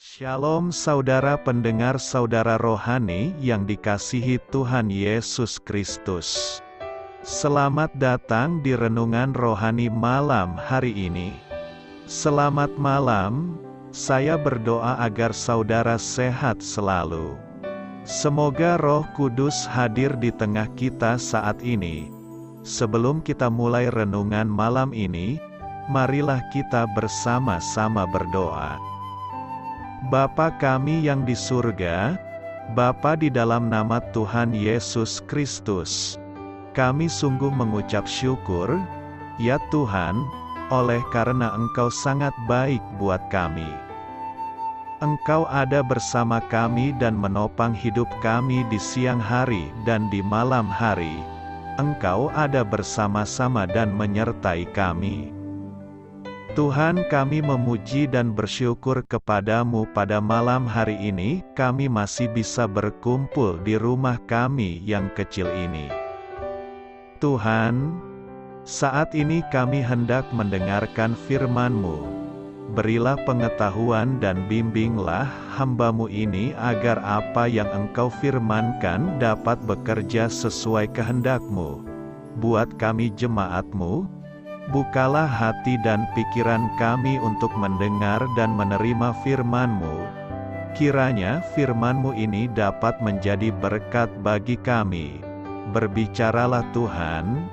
Shalom saudara pendengar saudara rohani yang dikasihi Tuhan Yesus Kristus. Selamat datang di renungan rohani malam hari ini. Selamat malam, saya berdoa agar saudara sehat selalu. Semoga Roh Kudus hadir di tengah kita saat ini. Sebelum kita mulai renungan malam ini, marilah kita bersama-sama berdoa. Bapa kami yang di surga, Bapa di dalam nama Tuhan Yesus Kristus, kami sungguh mengucap syukur, ya Tuhan, oleh karena Engkau sangat baik buat kami. Engkau ada bersama kami dan menopang hidup kami di siang hari dan di malam hari. Engkau ada bersama-sama dan menyertai kami. Tuhan, kami memuji dan bersyukur kepadamu pada malam hari ini, kami masih bisa berkumpul di rumah kami yang kecil ini. Tuhan, saat ini kami hendak mendengarkan firman-Mu. Berilah pengetahuan dan bimbinglah hamba-Mu ini agar apa yang Engkau firmankan dapat bekerja sesuai kehendak-Mu. Buat kami jemaat-Mu, bukalah hati dan pikiran kami untuk mendengar dan menerima firman-Mu. Kiranya firman-Mu ini dapat menjadi berkat bagi kami. Berbicaralah Tuhan,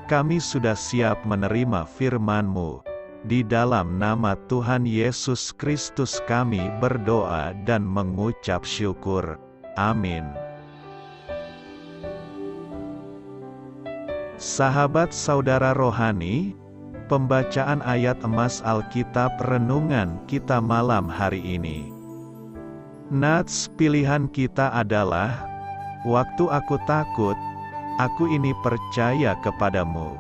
kami sudah siap menerima firman-Mu. Di dalam nama Tuhan Yesus Kristus kami berdoa dan mengucap syukur. Amin. Sahabat saudara rohani, pembacaan ayat emas Alkitab renungan kita malam hari ini. Nats pilihan kita adalah, waktu aku takut, aku ini percaya kepadamu.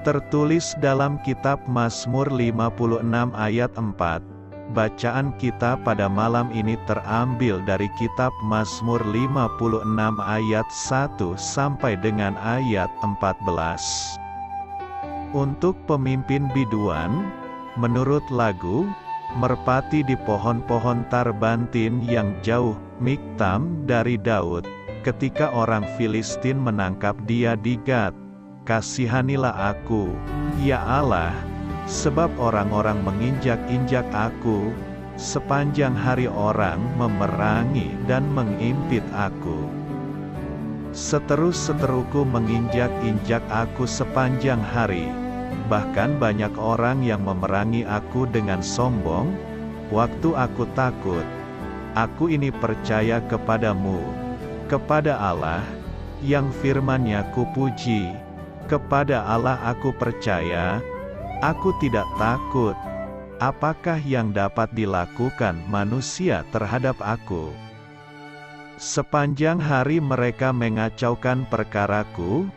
Tertulis dalam kitab Mazmur 56 ayat 4. Bacaan kita pada malam ini terambil dari kitab Mazmur 56 ayat 1 sampai dengan ayat 14. Untuk pemimpin biduan, menurut lagu, merpati di pohon-pohon tarbantin yang jauh, Miktam dari Daud, ketika orang Filistin menangkap dia di Gat. Kasihanilah aku, ya Allah, sebab orang-orang menginjak-injak aku, sepanjang hari orang memerangi dan mengimpit aku. Seteru-seteruku menginjak-injak aku sepanjang hari. Bahkan banyak orang yang memerangi aku dengan sombong. Waktu aku takut, aku ini percaya kepadamu, kepada Allah, yang firman-Nya kupuji. Kepada Allah aku percaya, aku tidak takut. Apakah yang dapat dilakukan manusia terhadap aku? Sepanjang hari mereka mengacaukan perkaraku,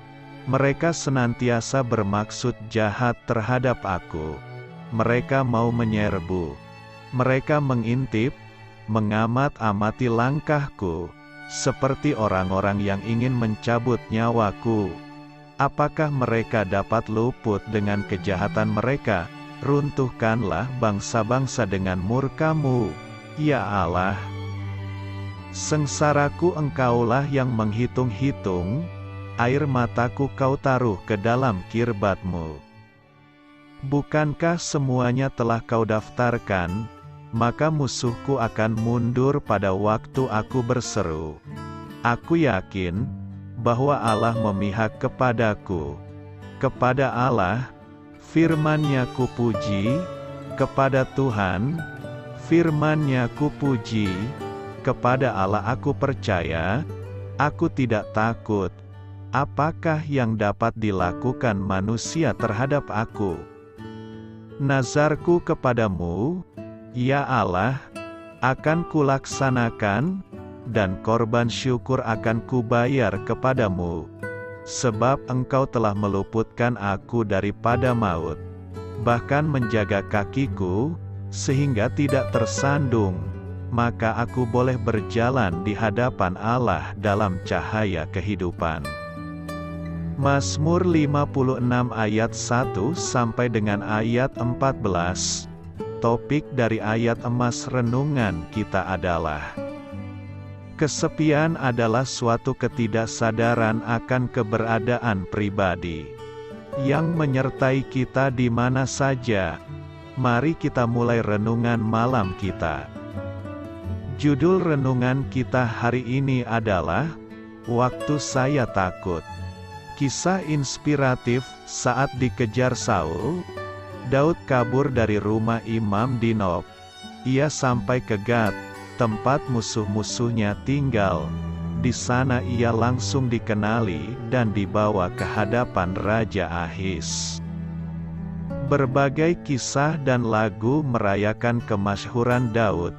mereka senantiasa bermaksud jahat terhadap aku. Mereka mau menyerbu. Mereka mengintip, mengamat-amati langkahku, seperti orang-orang yang ingin mencabut nyawaku. Apakah mereka dapat luput dengan kejahatan mereka? Runtuhkanlah bangsa-bangsa dengan murka-Mu, ya Allah. Sengsaraku Engkaulah yang menghitung-hitung, air mataku Kau taruh ke dalam kirbat-Mu. Bukankah semuanya telah Kau daftarkan, maka musuhku akan mundur pada waktu aku berseru. Aku yakin bahwa Allah memihak kepadaku. Kepada Allah, firman-Nya kupuji. Kepada Tuhan, firman-Nya kupuji. Kepada Allah aku percaya, aku tidak takut. Apakah yang dapat dilakukan manusia terhadap aku? Nazarku kepadamu, ya Allah, akan kulaksanakan, dan korban syukur akan kubayar kepadamu. Sebab Engkau telah meluputkan aku daripada maut, bahkan menjaga kakiku, sehingga tidak tersandung. Maka aku boleh berjalan di hadapan Allah dalam cahaya kehidupan. Mazmur 56 ayat 1 sampai dengan ayat 14. topik dari ayat emas renungan kita adalah: kesepian adalah suatu ketidaksadaran akan keberadaan pribadi yang menyertai kita di mana saja. Mari kita mulai renungan malam kita. Judul renungan kita hari ini adalah Waktu Saya Takut. Kisah inspiratif. Saat dikejar Saul, Daud kabur dari rumah Imam di Nob. Ia sampai ke Gad, tempat musuh-musuhnya tinggal. Di sana ia langsung dikenali dan dibawa ke hadapan Raja Ahis. Berbagai kisah dan lagu merayakan kemasyhuran Daud.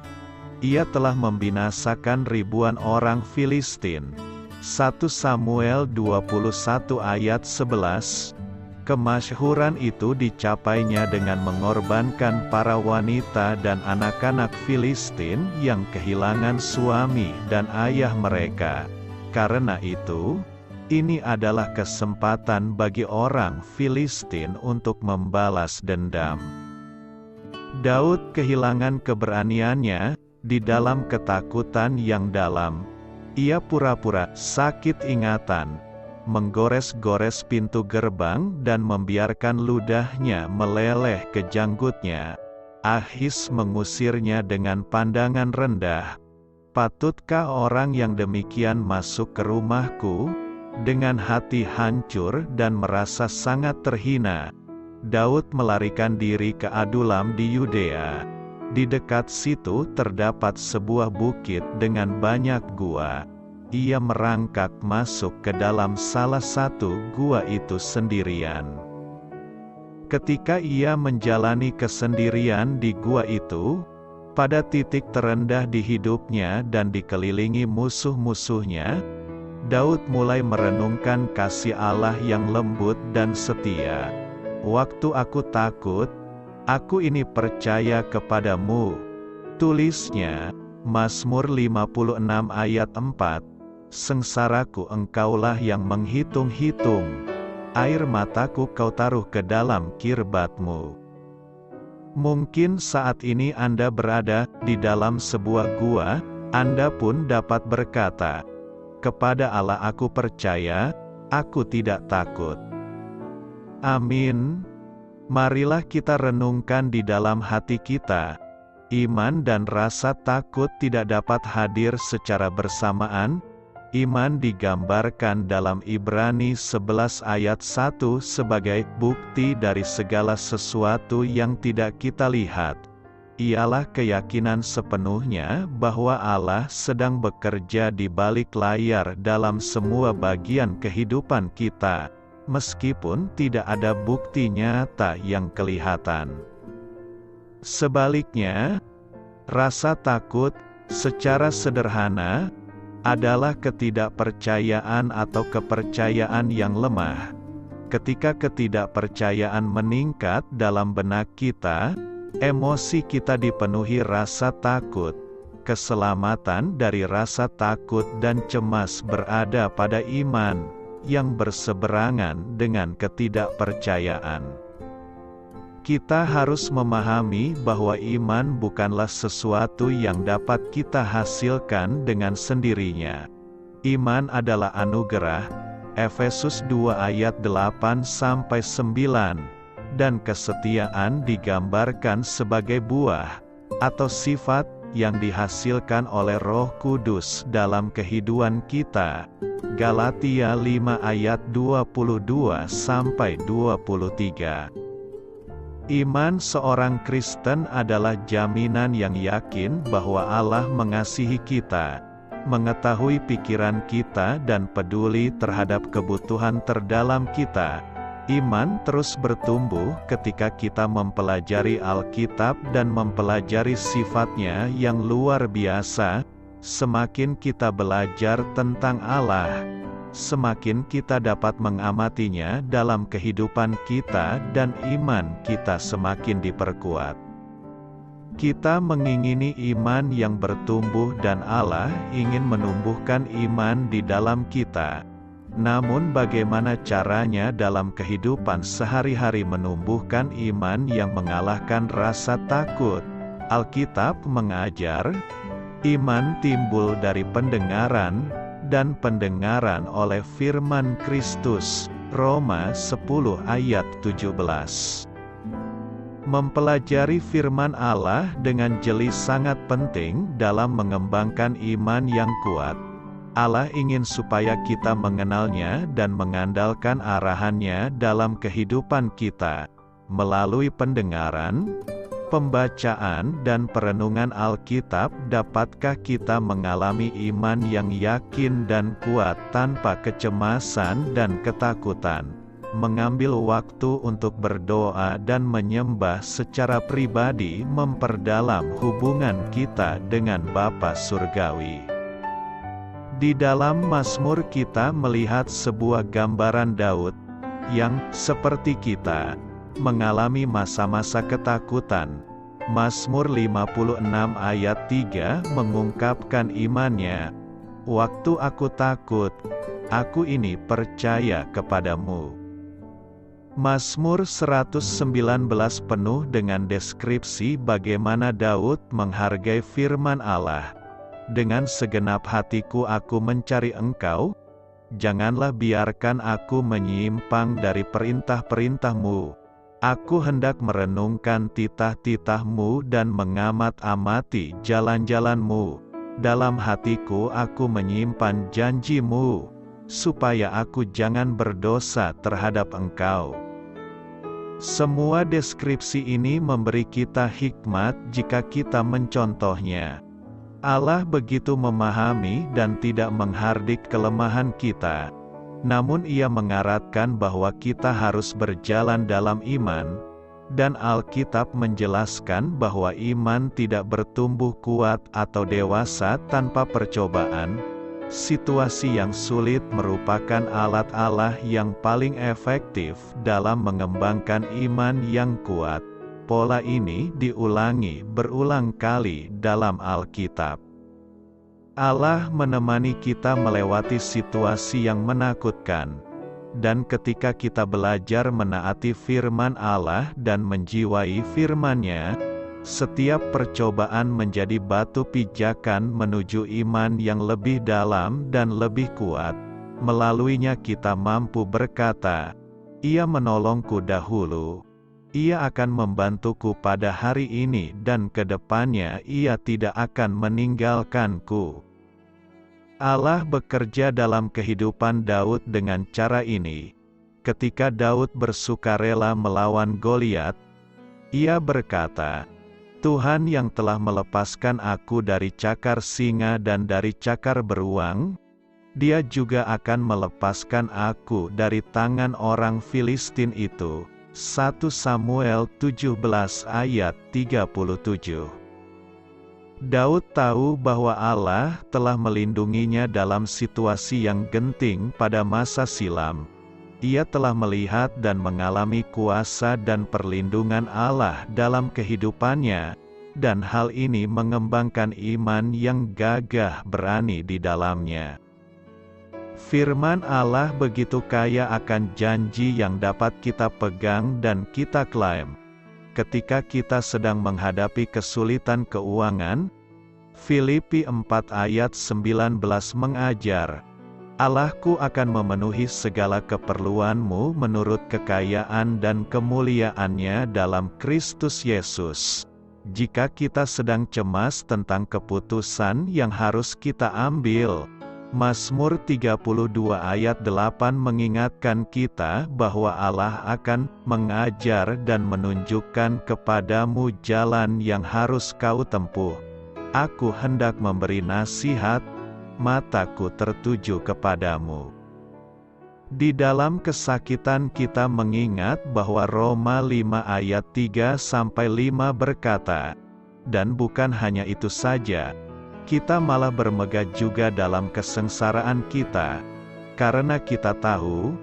Ia telah membinasakan ribuan orang Filistin. 1 Samuel 21 ayat 11. Kemasyhuran itu dicapainya dengan mengorbankan para wanita dan anak-anak Filistin yang kehilangan suami dan ayah mereka. Karena itu, ini adalah kesempatan bagi orang Filistin untuk membalas dendam. Daud kehilangan keberaniannya di dalam ketakutan yang dalam. Ia pura-pura sakit ingatan, menggores-gores pintu gerbang dan membiarkan ludahnya meleleh ke janggutnya. Ahis mengusirnya dengan pandangan rendah. Patutkah orang yang demikian masuk ke rumahku? Dengan hati hancur dan merasa sangat terhina, Daud melarikan diri ke Adulam di Yudea. Di dekat situ terdapat sebuah bukit dengan banyak gua. Ia merangkak masuk ke dalam salah satu gua itu sendirian. Ketika ia menjalani kesendirian di gua itu, pada titik terendah di hidupnya dan dikelilingi musuh-musuhnya, Daud mulai merenungkan kasih Allah yang lembut dan setia. Waktu aku takut, aku ini percaya kepadamu. Tulisnya, Mazmur 56 ayat 4. Sengsaraku engkaulah yang menghitung-hitung. Air mataku kau taruh ke dalam kirbatmu. Mungkin saat ini Anda berada di dalam sebuah gua. Anda pun dapat berkata, kepada Allah aku percaya, aku tidak takut. Amin. Marilah kita renungkan di dalam hati kita. Iman dan rasa takut tidak dapat hadir secara bersamaan. Iman digambarkan dalam Ibrani 11 ayat 1 sebagai bukti dari segala sesuatu yang tidak kita lihat. Ialah keyakinan sepenuhnya bahwa Allah sedang bekerja di balik layar dalam semua bagian kehidupan kita, meskipun tidak ada bukti nyata yang kelihatan. Sebaliknya, rasa takut, secara sederhana, adalah ketidakpercayaan atau kepercayaan yang lemah. Ketika ketidakpercayaan meningkat dalam benak kita, emosi kita dipenuhi rasa takut. Keselamatan dari rasa takut dan cemas berada pada iman yang berseberangan dengan ketidakpercayaan. Kita harus memahami bahwa iman bukanlah sesuatu yang dapat kita hasilkan dengan sendirinya. Iman adalah anugerah, Efesus 2 ayat 8-9, dan kesetiaan digambarkan sebagai buah, atau sifat, yang dihasilkan oleh Roh Kudus dalam kehidupan kita. Galatia 5 ayat 22-23. Iman seorang Kristen adalah jaminan yang yakin bahwa Allah mengasihi kita, mengetahui pikiran kita dan peduli terhadap kebutuhan terdalam kita. Iman terus bertumbuh ketika kita mempelajari Alkitab dan mempelajari sifat-Nya yang luar biasa. Semakin kita belajar tentang Allah, semakin kita dapat mengamatinya dalam kehidupan kita dan iman kita semakin diperkuat. Kita mengingini iman yang bertumbuh dan Allah ingin menumbuhkan iman di dalam kita. Namun bagaimana caranya dalam kehidupan sehari-hari menumbuhkan iman yang mengalahkan rasa takut? Alkitab mengajar, iman timbul dari pendengaran, dan pendengaran oleh firman Kristus. Roma 10 ayat 17. Mempelajari firman Allah dengan jeli sangat penting dalam mengembangkan iman yang kuat. Allah ingin supaya kita mengenalnya dan mengandalkan arahannya dalam kehidupan kita. Melalui pendengaran, pembacaan dan perenungan Alkitab, dapatkah kita mengalami iman yang yakin dan kuat tanpa kecemasan dan ketakutan? Mengambil waktu untuk berdoa dan menyembah secara pribadi memperdalam hubungan kita dengan Bapa Surgawi. Di dalam Mazmur kita melihat sebuah gambaran Daud, yang, seperti kita, mengalami masa-masa ketakutan. Mazmur 56 ayat 3 mengungkapkan imannya. Waktu aku takut, aku ini percaya kepadamu. Mazmur 119 penuh dengan deskripsi bagaimana Daud menghargai firman Allah. Dengan segenap hatiku aku mencari Engkau, janganlah biarkan aku menyimpang dari perintah-perintah-Mu. Aku hendak merenungkan titah-titah-Mu dan mengamat-amati jalan-jalan-Mu. Dalam hatiku aku menyimpan janji-Mu, supaya aku jangan berdosa terhadap Engkau. Semua deskripsi ini memberi kita hikmat jika kita mencontohnya. Allah begitu memahami dan tidak menghardik kelemahan kita. Namun Ia mengaratkan bahwa kita harus berjalan dalam iman, dan Alkitab menjelaskan bahwa iman tidak bertumbuh kuat atau dewasa tanpa percobaan. Situasi yang sulit merupakan alat Allah yang paling efektif dalam mengembangkan iman yang kuat. Pola ini diulangi berulang kali dalam Alkitab. Allah menemani kita melewati situasi yang menakutkan. Dan ketika kita belajar menaati firman Allah dan menjiwai firman-Nya, setiap percobaan menjadi batu pijakan menuju iman yang lebih dalam dan lebih kuat. Melaluinya kita mampu berkata, Ia menolongku dahulu. Ia akan membantuku pada hari ini dan ke depannya Ia tidak akan meninggalkanku. Allah bekerja dalam kehidupan Daud dengan cara ini. Ketika Daud bersukarela melawan Goliat, ia berkata, Tuhan yang telah melepaskan aku dari cakar singa dan dari cakar beruang, Dia juga akan melepaskan aku dari tangan orang Filistin itu. 1 Samuel 17 ayat 37. Daud tahu bahwa Allah telah melindunginya dalam situasi yang genting pada masa silam. Ia telah melihat dan mengalami kuasa dan perlindungan Allah dalam kehidupannya, dan hal ini mengembangkan iman yang gagah berani di dalamnya. Firman Allah begitu kaya akan janji yang dapat kita pegang dan kita klaim. Ketika kita sedang menghadapi kesulitan keuangan, Filipi 4 ayat 19 mengajar, Allahku akan memenuhi segala keperluanmu menurut kekayaan dan kemuliaannya dalam Kristus Yesus. Jika kita sedang cemas tentang keputusan yang harus kita ambil, Mazmur 32 ayat 8 mengingatkan kita bahwa Allah akan mengajar dan menunjukkan kepadamu jalan yang harus kau tempuh. Aku hendak memberi nasihat, mataku tertuju kepadamu. Di dalam kesakitan kita mengingat bahwa Roma 5 ayat 3-5 berkata, dan bukan hanya itu saja, kita malah bermegah juga dalam kesengsaraan kita, karena kita tahu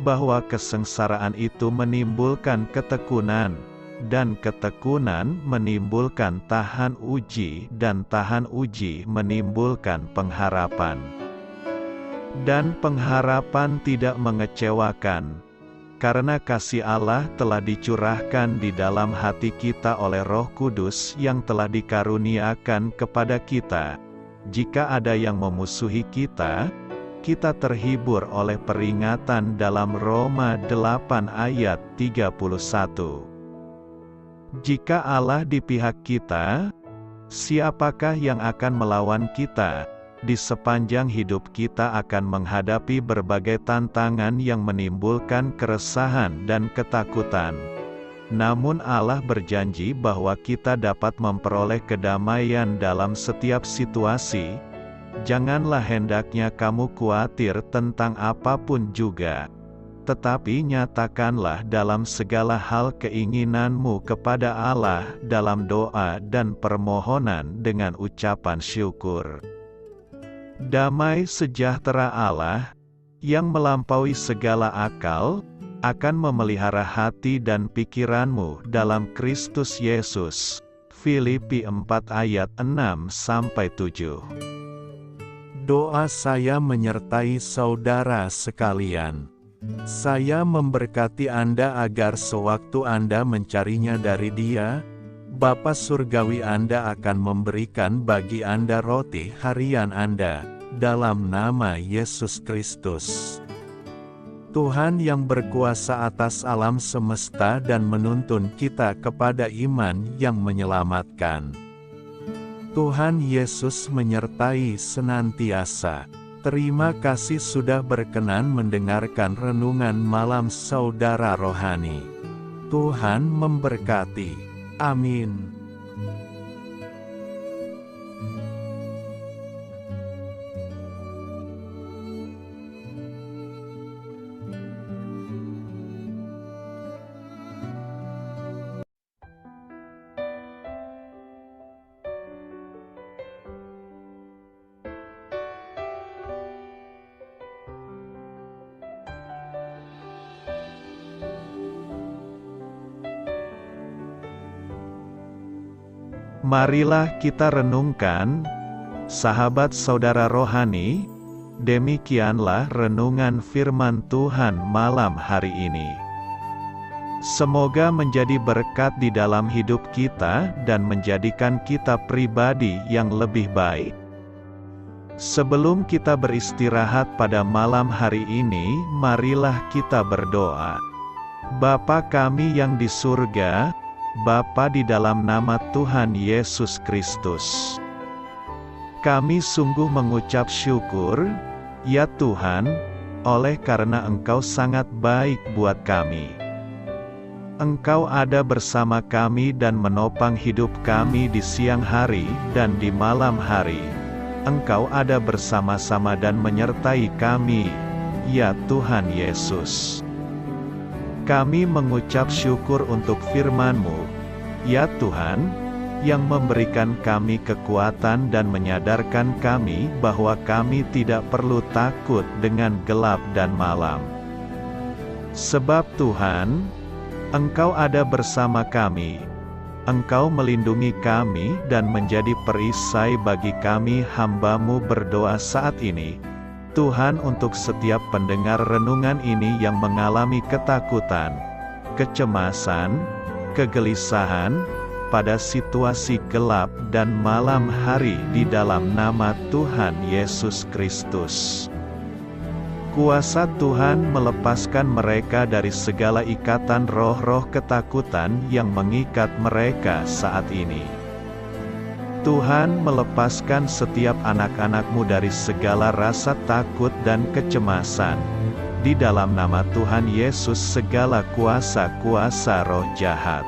bahwa kesengsaraan itu menimbulkan ketekunan, dan ketekunan menimbulkan tahan uji, dan tahan uji menimbulkan pengharapan. dan pengharapan tidak mengecewakan. Karena kasih Allah telah dicurahkan di dalam hati kita oleh Roh Kudus yang telah dikaruniakan kepada kita. Jika ada yang memusuhi kita, kita terhibur oleh peringatan dalam Roma 8 ayat 31. Jika Allah di pihak kita, siapakah yang akan melawan kita? Di sepanjang hidup kita akan menghadapi berbagai tantangan yang menimbulkan keresahan dan ketakutan. Namun Allah berjanji bahwa kita dapat memperoleh kedamaian dalam setiap situasi. Janganlah hendaknya kamu khawatir tentang apapun juga, tetapi nyatakanlah dalam segala hal keinginanmu kepada Allah dalam doa dan permohonan dengan ucapan syukur. Damai sejahtera Allah, yang melampaui segala akal, akan memelihara hati dan pikiranmu dalam Kristus Yesus. Filipi 4 ayat 6-7. Doa saya menyertai saudara sekalian. Saya memberkati Anda agar sewaktu Anda mencarinya dari Dia, Bapa Surgawi Anda akan memberikan bagi Anda roti harian Anda, dalam nama Yesus Kristus. Tuhan yang berkuasa atas alam semesta dan menuntun kita kepada iman yang menyelamatkan. Tuhan Yesus menyertai senantiasa. Terima kasih sudah berkenan mendengarkan renungan malam saudara rohani. Tuhan memberkati. Amin. Marilah kita renungkan, sahabat saudara rohani, demikianlah renungan firman Tuhan malam hari ini. Semoga menjadi berkat di dalam hidup kita dan menjadikan kita pribadi yang lebih baik. Sebelum kita beristirahat pada malam hari ini, marilah kita berdoa. Bapa kami yang di surga, Bapa di dalam nama Tuhan Yesus Kristus, kami sungguh mengucap syukur, ya Tuhan, oleh karena Engkau sangat baik buat kami. Engkau ada bersama kami dan menopang hidup kami di siang hari dan di malam hari. Engkau ada bersama-sama dan menyertai kami, ya Tuhan Yesus. Kami mengucap syukur untuk firman-Mu, ya Tuhan, yang memberikan kami kekuatan dan menyadarkan kami bahwa kami tidak perlu takut dengan gelap dan malam. Sebab Tuhan, Engkau ada bersama kami. Engkau melindungi kami dan menjadi perisai bagi kami hamba-Mu berdoa saat ini. Tuhan, untuk setiap pendengar renungan ini yang mengalami ketakutan, kecemasan, kegelisahan, pada situasi gelap dan malam hari di dalam nama Tuhan Yesus Kristus. Kuasa Tuhan melepaskan mereka dari segala ikatan roh-roh ketakutan yang mengikat mereka saat ini. Tuhan melepaskan setiap anak-anak-Mu dari segala rasa takut dan kecemasan. Di dalam nama Tuhan Yesus segala kuasa-kuasa roh jahat,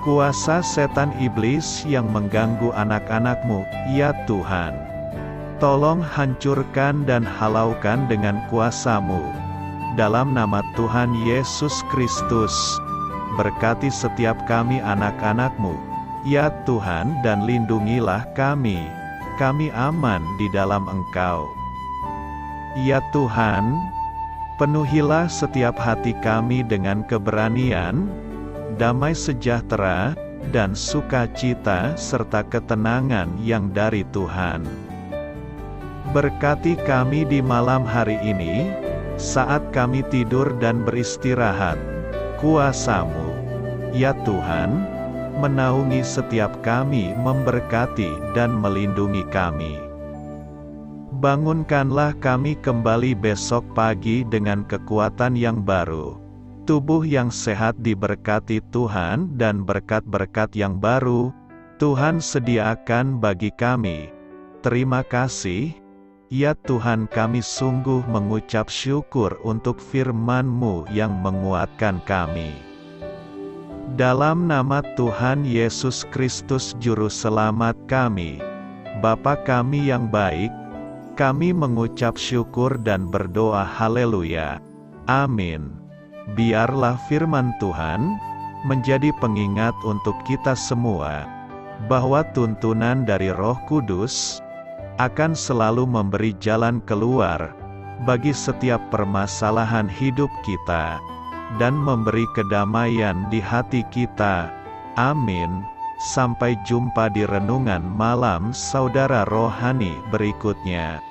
kuasa setan iblis yang mengganggu anak-anak-Mu, ya Tuhan, tolong hancurkan dan halaukan dengan kuasa-Mu. Dalam nama Tuhan Yesus Kristus, berkati setiap kami anak-anak-Mu, ya Tuhan, dan lindungilah kami aman di dalam Engkau. Ya Tuhan, penuhilah setiap hati kami dengan keberanian, damai sejahtera, dan sukacita serta ketenangan yang dari Tuhan. Berkati kami di malam hari ini, saat kami tidur dan beristirahat. Kuasa-Mu, ya Tuhan, menaungi setiap kami, memberkati dan melindungi kami. Bangunkanlah kami kembali besok pagi dengan kekuatan yang baru. Tubuh yang sehat diberkati Tuhan, dan berkat-berkat yang baru Tuhan sediakan bagi kami. Terima kasih, ya Tuhan, kami sungguh mengucap syukur untuk firman-Mu yang menguatkan kami. Dalam nama Tuhan Yesus Kristus Juru Selamat kami, Bapa kami yang baik, kami mengucap syukur dan berdoa haleluya. Amin. Biarlah firman Tuhan menjadi pengingat untuk kita semua, bahwa tuntunan dari Roh Kudus akan selalu memberi jalan keluar bagi setiap permasalahan hidup kita, dan memberi kedamaian di hati kita. Amin. Sampai jumpa di renungan malam saudara rohani berikutnya.